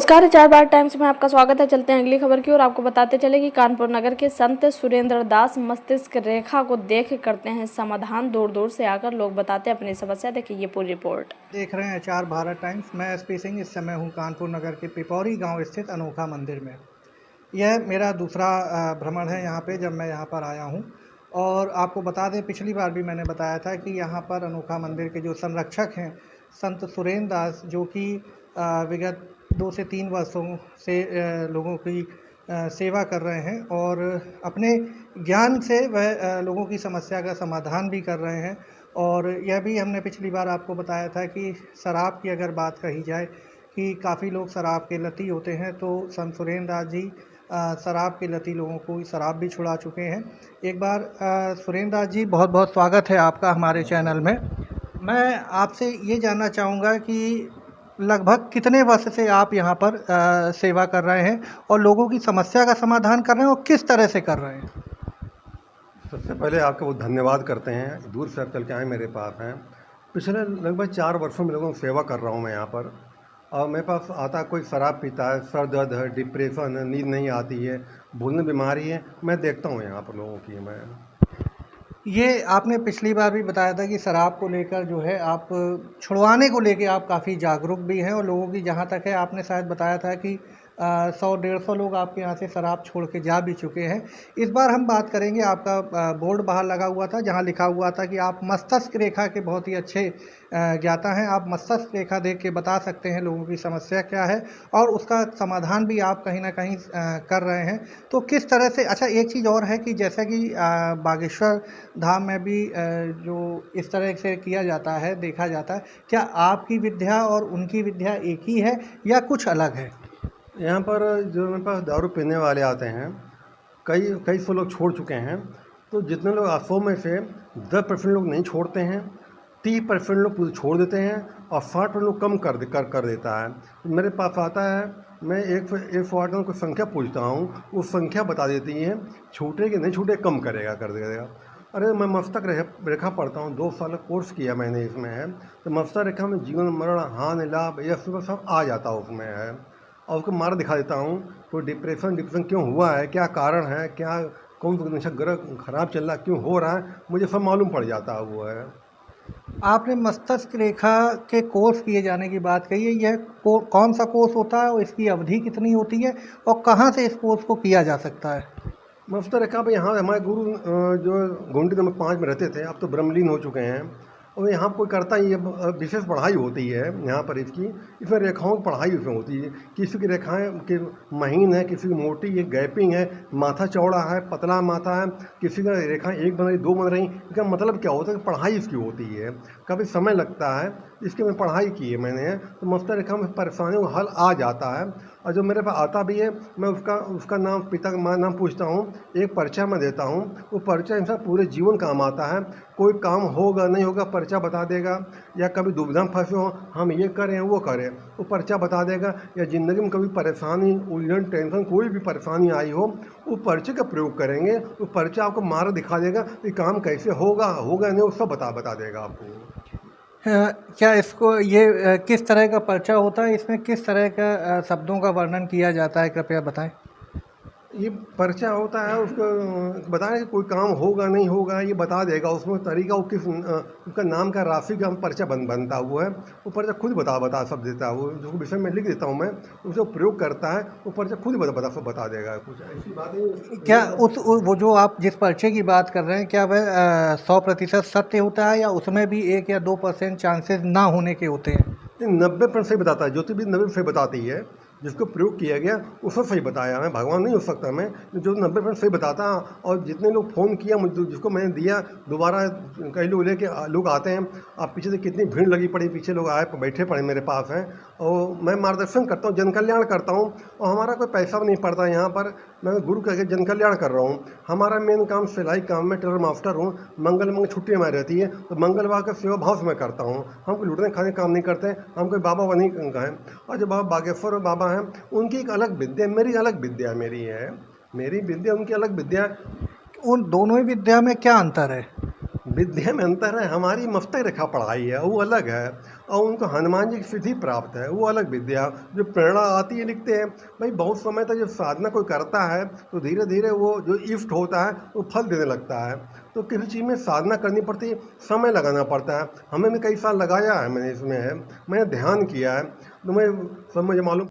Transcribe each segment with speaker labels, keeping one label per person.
Speaker 1: नमस्कार, 4 बार टाइम्स में आपका स्वागत है। चलते हैं अगली खबर की ओर। आपको बताते चले कि कानपुर नगर के संत सुरेंद्र दास मस्तिष्क रेखा को देख करते हैं समाधान। दूर दूर से आकर लोग बताते हैं अपनी समस्या। देखिए ये पूरी रिपोर्ट।
Speaker 2: देख रहे हैं 4 भारत टाइम्स। मैं एसपी सिंह। इस समय हूं कानपुर नगर के पिपौरी गांव स्थित अनोखा मंदिर में। यह मेरा दूसरा भ्रमण है यहाँ पे, जब मैं यहाँ पर आया हूँ। और आपको बता दें, पिछली बार भी मैंने बताया था कि यहाँ पर अनोखा मंदिर के जो संरक्षक हैं संत सुरेंद्र दास, जो कि विगत 2 से 3 वर्षों से लोगों की सेवा कर रहे हैं और अपने ज्ञान से वह लोगों की समस्या का समाधान भी कर रहे हैं। और यह भी हमने पिछली बार आपको बताया था कि शराब की अगर बात कही जाए कि काफ़ी लोग शराब के लती होते हैं, तो संत सुरेंद्र दास जी शराब के लती लोगों को शराब भी छुड़ा चुके हैं। एक बार सुरेंद्र दास जी, बहुत बहुत स्वागत है आपका हमारे चैनल में। मैं आपसे ये जानना चाहूँगा कि लगभग कितने वर्ष से आप यहाँ पर सेवा कर रहे हैं और लोगों की समस्या का समाधान कर रहे हैं और किस तरह से कर रहे हैं?
Speaker 3: सबसे पहले आपका बहुत धन्यवाद करते हैं, दूर से आप चल के आए मेरे पास हैं। पिछले लगभग 4 वर्षों में लोगों की सेवा कर रहा हूँ मैं यहाँ पर। और मेरे पास आता कोई शराब पीता है, सर दर्द है, डिप्रेशन है, नींद नहीं आती है, भूलने बीमारी है, मैं देखता हूँ यहाँ पर लोगों की। मैं
Speaker 2: ये आपने पिछली बार भी बताया था कि शराब को लेकर जो है आप छुड़वाने को लेके आप काफ़ी जागरूक भी हैं और लोगों की, जहाँ तक है आपने शायद बताया था कि 100-150 लोग आपके यहाँ से शराब छोड़ के जा भी चुके हैं। इस बार हम बात करेंगे, आपका बोर्ड बाहर लगा हुआ था जहाँ लिखा हुआ था कि आप मस्तिष्क रेखा के बहुत ही अच्छे ज्ञाता हैं। आप मस्तिष्क रेखा देख के बता सकते हैं लोगों की समस्या क्या है और उसका समाधान भी आप कहीं ना कहीं कर रहे हैं। तो किस तरह से, अच्छा एक चीज़ और है कि जैसा कि बागेश्वर धाम में भी जो इस तरह से किया जाता है, देखा जाता है, क्या आपकी विद्या और उनकी विद्या एक ही है या कुछ अलग है?
Speaker 3: यहाँ पर जो मेरे पास दारू पीने वाले आते हैं, कई कई सौ लोग छोड़ चुके हैं। तो जितने लोग 100 में से 10% लोग नहीं छोड़ते हैं, 30% लोग पूरे छोड़ देते हैं और 60% लोग कम कर देता है। तो मेरे पास आता है, मैं एक सौ आठ को संख्या पूछता हूँ, वो संख्या बता देती है, छूटे कि नहीं छूटे, कम करेगा, कर देगा। अरे मैं मस्तक रेखा पढ़ता हूँ, 2 साल का कोर्स किया मैंने इसमें है। तो मस्तक रेखा में जीवन मरण हानि लाभ यह सब आ जाता उसमें है। और उसको मार दिखा देता हूँ, कोई डिप्रेशन क्यों हुआ है, क्या कारण है, क्या कौन सा नशा ग्रह खराब चल रहा है, क्यों हो रहा है, मुझे सब मालूम पड़ जाता है वो है।
Speaker 2: आपने मस्तिष्क रेखा के कोर्स किए जाने की बात कही है, यह कौन सा कोर्स होता है और इसकी अवधि कितनी होती है और कहाँ से इस कोर्स को किया जा सकता है?
Speaker 3: मस्तर रेखा पे यहाँ हमारे गुरु जो गुंडी नंबर 5 में रहते थे, अब तो ब्रह्मलीन हो चुके हैं। और यहाँ कोई करता ही है, विशेष पढ़ाई होती है यहाँ पर इसमें रेखाओं की पढ़ाई उसमें होती है। किसी की रेखाएं कि महीन है, किसी की मोटी है, गैपिंग है, माथा चौड़ा है, पतला माथा है, किसी का रेखाएं 1 बन रही, 2 बन रही। इसका मतलब क्या होता है कि पढ़ाई इसकी होती है, काफ़ी समय लगता है, इसकी मैं पढ़ाई की है मैंने। तो मस्तर रेखा में परेशानियों का हल आ जाता है। और जो मेरे पास आता भी है, मैं उसका नाम, पिता का नाम पूछता हूँ, एक पर्चा मैं देता हूँ। वो पर्चा इंसान पूरे जीवन काम आता है। कोई काम होगा नहीं होगा, पर्चा बता देगा। या कभी दुविधा में फंसे हो, हम ये करें वो करें, वो पर्चा बता देगा। या ज़िंदगी में कभी परेशानी, उलझन, टेंशन, कोई भी परेशानी आई हो, वो पर्चे का प्रयोग करेंगे, वो पर्चा आपको मार दिखा देगा कि काम कैसे होगा नहीं, वो सब बता देगा आपको।
Speaker 2: क्या इसको ये किस तरह का पर्चा होता है? इसमें किस तरह का शब्दों का वर्णन किया जाता है, कृपया बताएं।
Speaker 3: ये पर्चा होता है, उसको बताएं कि कोई काम होगा नहीं होगा, ये बता देगा। उसमें तरीका, वो किस उसका नाम का राशि का पर्चा बनता हुआ है। वो पर्चा खुद बता सब देता है। वो जो विषय में लिख देता हूँ मैं, उसको प्रयोग करता है, वो पर्चा खुद सब बता देगा। कुछ ऐसी बात नहीं।
Speaker 2: क्या वो जो आप जिस पर्चे की बात कर रहे हैं, क्या वह 100% सत्य होता है या उसमें भी 1 या 2% चांसेस ना होने के होते हैं?
Speaker 3: 90% सही बताता है, ज्योतिर्विद 90% सही बताती है। जिसको प्रयोग किया गया उसको सही बताया। मैं भगवान नहीं हो सकता मैं, जो 90% सही बताता। और जितने लोग फ़ोन किया मुझे, जिसको मैंने दिया, दोबारा कई लोग लेके लोग आते हैं। अब पीछे से कितनी भीड़ लगी पड़ी, पीछे लोग आए बैठे पड़े मेरे पास हैं। और मैं मार्गदर्शन करता हूँ, जन कल्याण करता हूँ। और हमारा कोई पैसा भी नहीं पड़ता यहाँ पर, मैं गुरु कह के जन कल्याण कर रहा हूँ। हमारा मेन काम सिलाई काम में, टेलर मास्टर हूँ। मंगल छुट्टी हमारी रहती है, तो मंगलवार का सेवा भाव से मैं करता हूँ। हम कोई लुटने खाने काम नहीं करते, हम कोई बाबा बनी गए। और जो बाबा बागेश्वर बाबा हैं, उनकी एक अलग विद्या, मेरी अलग विद्या मेरी है। मेरी विद्या, उनकी अलग विद्या।
Speaker 2: उन दोनों ही विद्या में क्या अंतर है?
Speaker 3: विद्या में अंतर है, हमारी मस्तक रेखा पढ़ाई है वो अलग है, और उनको हनुमान जी की सिद्धि प्राप्त है वो अलग विद्या। जो प्रेरणा आती है लिखते हैं भाई, बहुत समय तक जब साधना कोई करता है तो धीरे धीरे वो जो इष्ट होता है वो फल देने लगता है। तो किसी चीज़ में साधना करनी पड़ती है, समय लगाना पड़ता है। हमें भी कई साल लगाया है, मैंने इसमें है, मैंने ध्यान किया है, तो मैं सब मुझे मालूम।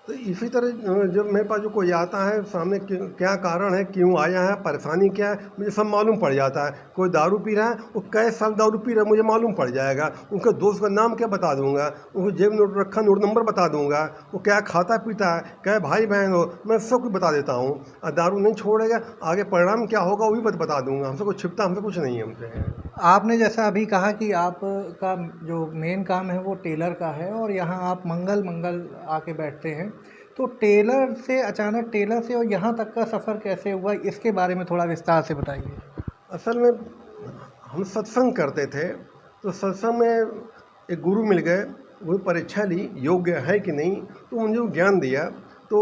Speaker 3: तो इसी तरह जब मेरे पास जो कोई आता है सामने, क्या कारण है, क्यों आया है, परेशानी क्या है, मुझे सब मालूम पड़ जाता है। कोई दारू पी रहा है, वो कै साल दारू पी रहा है मुझे मालूम पड़ जाएगा। उनके दोस्त का नाम क्या बता दूंगा, उनको जेब नोट रखा नोट नंबर बता दूंगा, वो क्या खाता पीता है, क्या भाई बहन हो, मैं सब कुछ बता देता हूँ। और दारू नहीं छोड़ेगा, आगे परिणाम क्या होगा वो भी बता दूंगा। हमसे कुछ छिपता, हमसे कुछ नहीं है हमसे।
Speaker 2: आपने जैसा अभी कहा कि आपका जो मेन काम है वो टेलर का है और यहाँ आप मंगल मंगल आके बैठते हैं, तो टेलर से अचानक टेलर से और यहाँ तक का सफ़र कैसे हुआ, इसके बारे में थोड़ा विस्तार से बताइए।
Speaker 3: असल में हम सत्संग करते थे, तो सत्संग में एक गुरु मिल गए। वो परीक्षा ली योग्य है कि नहीं, तो मुझे वो ज्ञान दिया। तो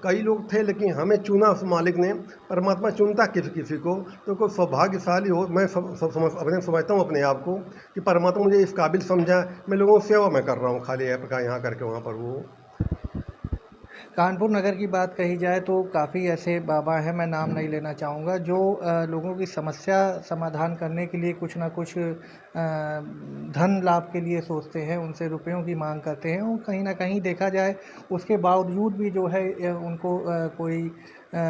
Speaker 3: कई लोग थे लेकिन हमें चुना उस मालिक ने। परमात्मा चुनता किसी किसी को, तो कोई सौभाग्यशाली हो। मैं अपने समझता हूँ अपने आप को कि परमात्मा मुझे इस काबिल समझा, मैं लोगों की सेवा मैं कर रहा हूँ खाली ऐप का यहाँ करके वहाँ पर वो।
Speaker 2: कानपुर नगर की बात कही जाए तो काफ़ी ऐसे बाबा हैं, मैं नाम नहीं लेना चाहूँगा, जो लोगों की समस्या समाधान करने के लिए कुछ ना कुछ धन लाभ के लिए सोचते हैं, उनसे रुपयों की मांग करते हैं और कहीं ना कहीं देखा जाए उसके बावजूद भी जो है उनको कोई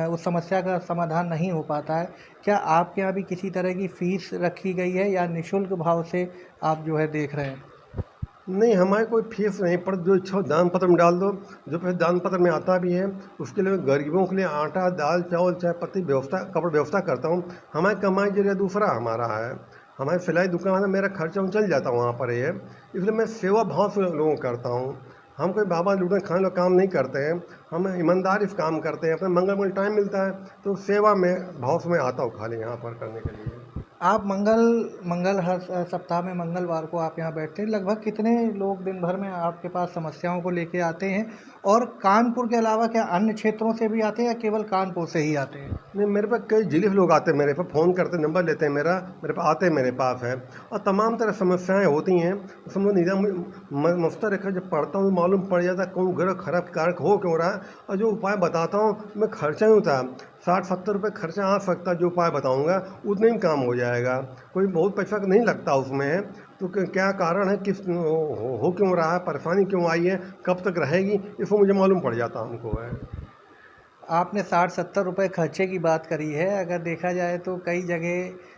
Speaker 2: उस समस्या का समाधान नहीं हो पाता है। क्या आपके यहाँ भी किसी तरह की फ़ीस रखी गई है या निःशुल्क भाव से आप जो है देख रहे हैं?
Speaker 3: नहीं, हमारे कोई फीस नहीं, पर जो इच्छा हो दान पत्र में डाल दो। जो पैसे दान पत्र में आता भी है उसके लिए गरीबों के लिए आटा दाल चावल चाय पत्ती व्यवस्था कपड़ा व्यवस्था करता हूँ। हमारी कमाई जरिया दूसरा हमारा है, हमारी सिलाई दुकान है, मेरा खर्चा उन चल जाता वहाँ पर है। इसलिए मैं सेवा भाव से लोगों को करता हूँ। हम कोई बाबा लूटने खाने का काम नहीं करते हैं, हम ईमानदारी से काम करते हैं। अपने मंगल टाइम मिलता है तो सेवा में भाव से मैं आता हूँ खाली यहाँ पर करने के लिए।
Speaker 2: आप मंगल हर सप्ताह में मंगलवार को आप यहाँ बैठते हैं। लगभग कितने लोग दिन भर में आपके पास समस्याओं को लेके आते हैं? और कानपुर के अलावा क्या अन्य क्षेत्रों से भी आते हैं या केवल कानपुर से ही आते हैं?
Speaker 3: नहीं, मेरे पास कई जिले से लोग आते हैं, मेरे पास फ़ोन करते, नंबर लेते हैं मेरे पास आते हैं, मेरे पास है। और तमाम तरह समस्याएं होती हैं। समझो निजाम मस्तर रेखा जब पढ़ता हूँ मालूम पड़ जाता है कौन ग्रह खराब कारक हो क्यों रहा है। और जो उपाय बताता हूँ मैं खर्चा नहीं होता, 60-70 रुपये खर्चा आ सकता है। जो उपाय बताऊँगा उतने ही काम हो जाएगा, कोई बहुत पैसा नहीं लगता उसमें। तो क्या कारण है, किस हो क्यों रहा है, परेशानी क्यों आई है, कब तक रहेगी, इसको मुझे मालूम पड़ जाता हमको है।
Speaker 2: आपने 60-70 रुपए खर्चे की बात करी है। अगर देखा जाए तो कई जगह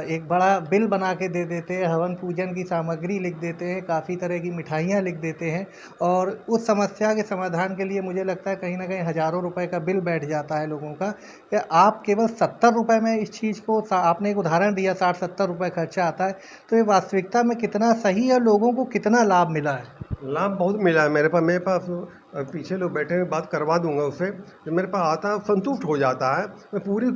Speaker 2: एक बड़ा बिल बना के दे देते हैं, हवन पूजन की सामग्री लिख देते हैं, काफ़ी तरह की मिठाइयाँ लिख देते हैं और उस समस्या के समाधान के लिए मुझे लगता है कहीं न कहीं हज़ारों रुपए का बिल बैठ जाता है लोगों का। क्या आप केवल 70 रुपए में इस चीज़ को आपने एक उदाहरण दिया 60-70 रुपए खर्चा आता है, तो ये वास्तविकता में कितना सही है, लोगों को कितना लाभ मिला है?
Speaker 3: लाभ बहुत मिला है मेरे पास पीछे लोग बैठे हैं, बात करवा दूंगा उससे। जब मेरे पास आता है संतुष्ट हो जाता है। मैं पूरी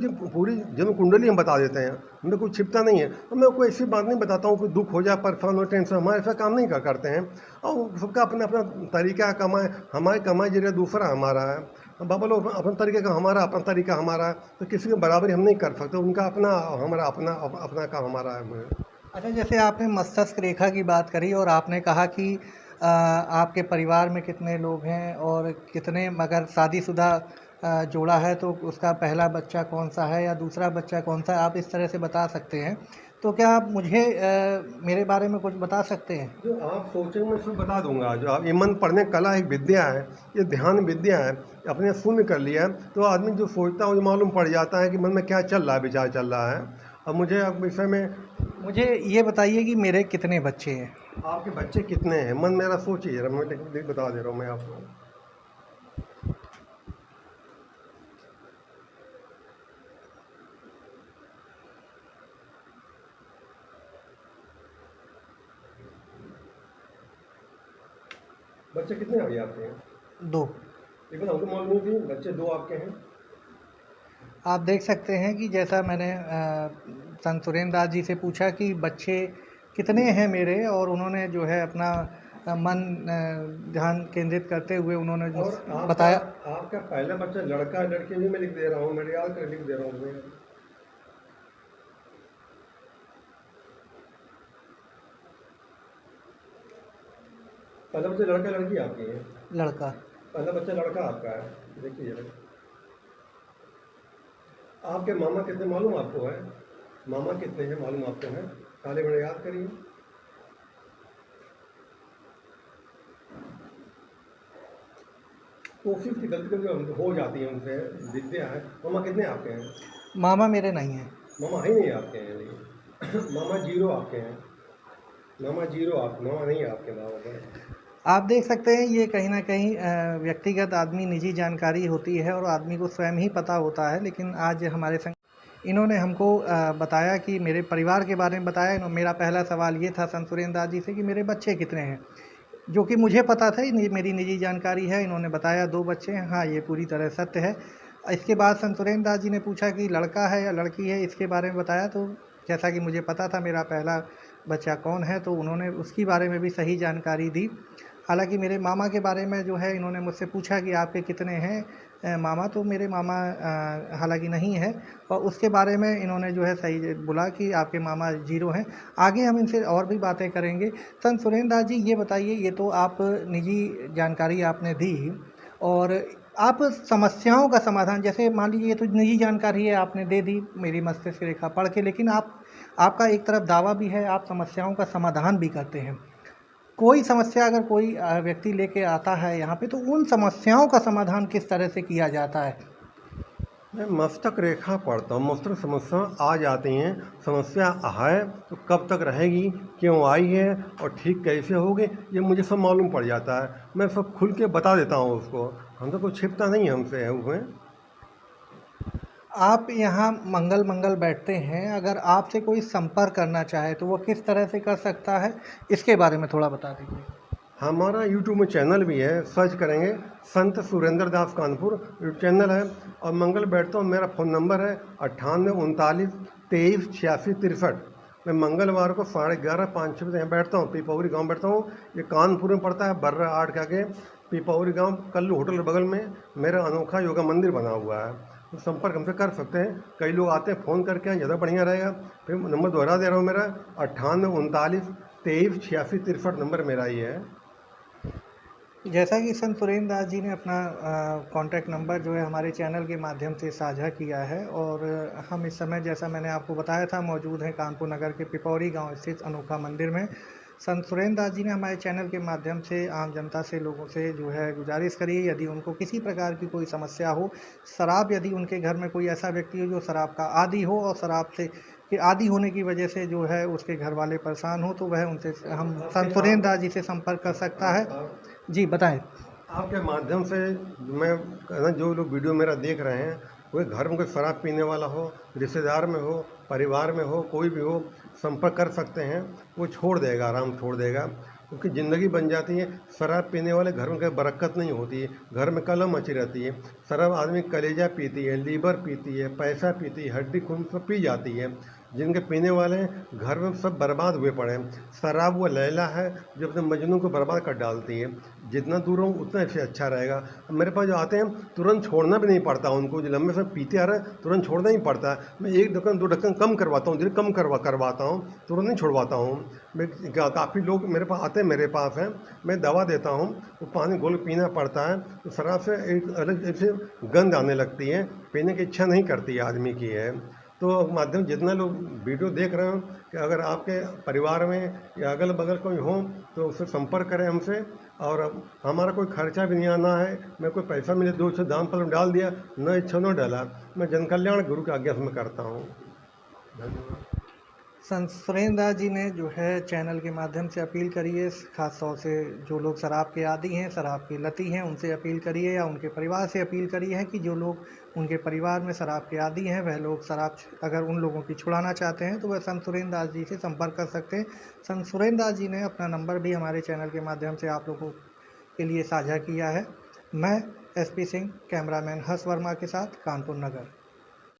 Speaker 3: जन्म कुंडली हम बता देते हैं, हमें कुछ छिपता नहीं है। और मैं कोई ऐसी बात नहीं बताता हूँ कि दुख हो जाए, परेशान हो, टेंशन, हमारे ऐसा काम नहीं करते हैं। और सबका अपना अपना तरीका कमाए, हमारी कमाई जरिए दूसरा हमारा है। बाबा लोग अपना तरीके का, हमारा अपना तरीका हमारा है, तो किसी के बराबरी हम नहीं कर सकते। उनका अपना, हमारा अपना का हमारा है।
Speaker 2: अच्छा, जैसे आपने मस्तिष्क रेखा की बात करी और आपने कहा कि आपके परिवार में कितने लोग हैं और कितने, मगर शादीशुदा जोड़ा है तो उसका पहला बच्चा कौन-सा है या दूसरा बच्चा कौन-सा है, आप इस तरह से बता सकते हैं। तो क्या आप मुझे मेरे बारे में कुछ बता सकते हैं?
Speaker 3: जो आप सोचेंगे मैं सब बता दूंगा। जो आप ये मन पढ़ने कला एक विद्या है, ये ध्यान विद्या है। अपने शून्य कर लिया है तो आदमी जो सोचता है वो मालूम पड़ जाता है कि मन में क्या चल रहा है, विचार चल रहा है। अब मुझे अब विषय में
Speaker 2: मुझे ये बताइए कि मेरे कितने बच्चे हैं?
Speaker 3: आपके बच्चे कितने हैं, मन मेरा सोचिए जरा, मैं बता दे रहा हूँ मैं आपको। बच्चे कितने अभी आपके हैं?
Speaker 2: 2।
Speaker 3: लेकिन हमको मालूम नहीं थी बच्चे 2 आपके हैं।
Speaker 2: आप देख सकते हैं कि जैसा मैंने संत सुरेंद्र दास जी से पूछा कि बच्चे कितने हैं मेरे, और उन्होंने जो है अपना मन ध्यान केंद्रित करते हुए उन्होंने
Speaker 3: और
Speaker 2: बताया।
Speaker 3: आपका पहला बच्चा लड़का लड़की भी मैं लिख दे रहा हूँ, मैं याद कर लिख दे रहा हूँ मैं। पहला बच्चा लड़का लड़की आपकी है?
Speaker 2: लड़का।
Speaker 3: पहला बच्चा लड़का आपका है, देखिए जरा। आपके मामा कितने मालूम आपको है? मामा कितने हैं मालूम आपको है? काले बड़े याद करिए। कोशिश की गलती कभी हो जाती है उनसे, विद्या है। मामा कितने आपके हैं?
Speaker 2: मामा मेरे नहीं हैं।
Speaker 3: मामा ही नहीं आपके हैं लेकिन मामा जीरो आपके हैं। मामा जीरो आप, मामा नहीं है आपके मामा पर।
Speaker 2: आप देख सकते हैं ये कहीं न कहीं व्यक्तिगत आदमी निजी जानकारी होती है और आदमी को स्वयं ही पता होता है। लेकिन आज हमारे संग इन्होंने हमको बताया कि मेरे परिवार के बारे में बताया। मेरा पहला सवाल ये था संत सुरेंद्र दास जी से कि मेरे बच्चे कितने हैं, जो कि मुझे पता था, ये मेरी निजी जानकारी है। इन्होंने बताया 2 बच्चे हैं। हाँ, ये पूरी तरह सत्य है। इसके बाद संत सुरेंद्र दास जी ने पूछा कि लड़का है या लड़की है, इसके बारे में बताया। तो जैसा कि मुझे पता था मेरा पहला बच्चा कौन है, तो उन्होंने उसकी बारे में भी सही जानकारी दी। हालाँकि मेरे मामा के बारे में जो है इन्होंने मुझसे पूछा कि आपके कितने हैं मामा, तो मेरे मामा हालाँकि नहीं है, और उसके बारे में इन्होंने जो है सही बोला कि आपके मामा ज़ीरो हैं। आगे हम इनसे और भी बातें करेंगे। संत सुरेंद्र दास जी, ये बताइए, ये तो आप निजी जानकारी आपने दी, और आप समस्याओं का समाधान, जैसे मान लीजिए ये तो निजी जानकारी है आपने दे दी मेरी मस्तिष्क रेखा पढ़ के, लेकिन आपका एक तरफ दावा भी है, आप समस्याओं का समाधान भी करते हैं। कोई समस्या अगर कोई व्यक्ति लेके आता है यहाँ पे, तो उन समस्याओं का समाधान किस तरह से किया जाता है?
Speaker 3: मैं मस्तक रेखा पढ़ता हूँ। मस्तक समस्या आ जाती हैं, समस्या है तो कब तक रहेगी, क्यों आई है और ठीक कैसे होगी, ये मुझे सब मालूम पड़ जाता है। मैं सब खुल के बता देता हूँ उसको। हम तो कुछ छिपता नहीं है हमसे है उसमें।
Speaker 2: आप यहाँ मंगल बैठते हैं, अगर आपसे कोई संपर्क करना चाहे तो वो किस तरह से कर सकता है, इसके बारे में थोड़ा बता दीजिए।
Speaker 3: हमारा यूट्यूब में चैनल भी है, सर्च करेंगे संत सुरेंद्र दास कानपुर यूट्यूब चैनल है। और मंगल बैठता हूँ, मेरा फ़ोन नंबर है 9839238663। मैं मंगलवार को 11:30 5-6 बजे यहाँ बैठता हूँ। पिपौरी गांव बैठता हूँ, ये कानपुर में पड़ता है, बर्रा आर्ट के आगे पिपौरी गांव, कल्लू होटल के बगल में मेरा अनोखा योगा मंदिर बना हुआ है। तो संपर्क हमसे कर सकते हैं। कई लोग आते हैं, फ़ोन करके ज़्यादा बढ़िया रहेगा। फिर नंबर दोहरा दे रहा हूँ, मेरा 9839238663 नंबर मेरा ही है।
Speaker 2: जैसा कि संत सुरेंद्र दास जी ने अपना कॉन्टैक्ट नंबर जो है हमारे चैनल के माध्यम से साझा किया है, और हम इस समय, जैसा मैंने आपको बताया था, मौजूद हैं कानपुर नगर के पिपौरी गांव स्थित अनोखा मंदिर में। संत सुरेंद्र दास जी ने हमारे चैनल के माध्यम से आम जनता से, लोगों से जो है गुजारिश करी है, यदि उनको किसी प्रकार की कोई समस्या हो, शराब, यदि उनके घर में कोई ऐसा व्यक्ति हो जो शराब का आदी हो और शराब से के आदी होने की वजह से जो है उसके घर वाले परेशान हो, तो वह उनसे, हम संत सुरेंद्र दास जी से संपर्क कर सकता है। जी बताएं।
Speaker 3: आपके माध्यम से मैं कहना, जो लोग वीडियो मेरा देख रहे हैं, कोई घर में कोई शराब पीने वाला हो, रिश्तेदार में हो, परिवार में हो, कोई भी हो, संपर्क कर सकते हैं। वो छोड़ देगा, आराम छोड़ देगा, क्योंकि ज़िंदगी बन जाती है। शराब पीने वाले घर में कोई बरकत नहीं होती है, घर में कलह मची रहती है। शराब आदमी कलेजा पीती है, लीवर पीती है, पैसा पीती है, हड्डी खून सब पी जाती है। जिनके पीने वाले हैं, घर में सब बर्बाद हुए पड़े हैं। शराब वो लैला है जो अपने मजनू को बर्बाद कर डालती है। जितना दूर हूँ उतना इससे अच्छा रहेगा। अब मेरे पास जो आते हैं, तुरंत छोड़ना भी नहीं पड़ता उनको। जो लंबे समय पीते आ रहे हैं, तुरंत छोड़ना ही पड़ता है। मैं 1 ढक्कन 2 ढक्कन कम करवाता हूँ, धीरे कम करवाता हूँ, तुरंत नहीं छुड़वाता हूँ। मैं काफ़ी लोग मेरे पास आते हैं, मेरे पास हैं, मैं दवा देता हूँ, वो पानी घोल के पीना पड़ता है। तो शराब से एक अलग ऐसे गंध आने लगती है, पीने की इच्छा नहीं करती है आदमी की है। तो माध्यम, जितना लोग वीडियो देख रहे हो, कि अगर आपके परिवार में या अगल बगल कोई हो तो उससे संपर्क करें हमसे। और हमारा कोई खर्चा भी नहीं आना है। मैं कोई पैसा मिले 2 दान पत्र डाल दिया, न इच्छा न डाला। मैं जनकल्याण गुरु की आज्ञा से मैं करता हूँ। धन्यवाद।
Speaker 2: संत सुरेंद्र दास जी ने जो है चैनल के माध्यम से अपील करी है, ख़ास तौर से जो लोग शराब के आदी हैं, शराब के लती हैं, उनसे अपील करी है, या उनके परिवार से अपील करी है कि जो लोग उनके परिवार में शराब के आदी हैं, वह लोग शराब अगर उन लोगों की छुड़ाना चाहते हैं तो वह संत सुरेंद्र दास जी से संपर्क कर सकते हैं। संत सुरेंद्र दास जी ने अपना नंबर भी हमारे चैनल के माध्यम से आप लोगों के लिए साझा किया है। मैं SP सिंह, कैमरामैन हर्ष वर्मा के साथ, कानपुर नगर।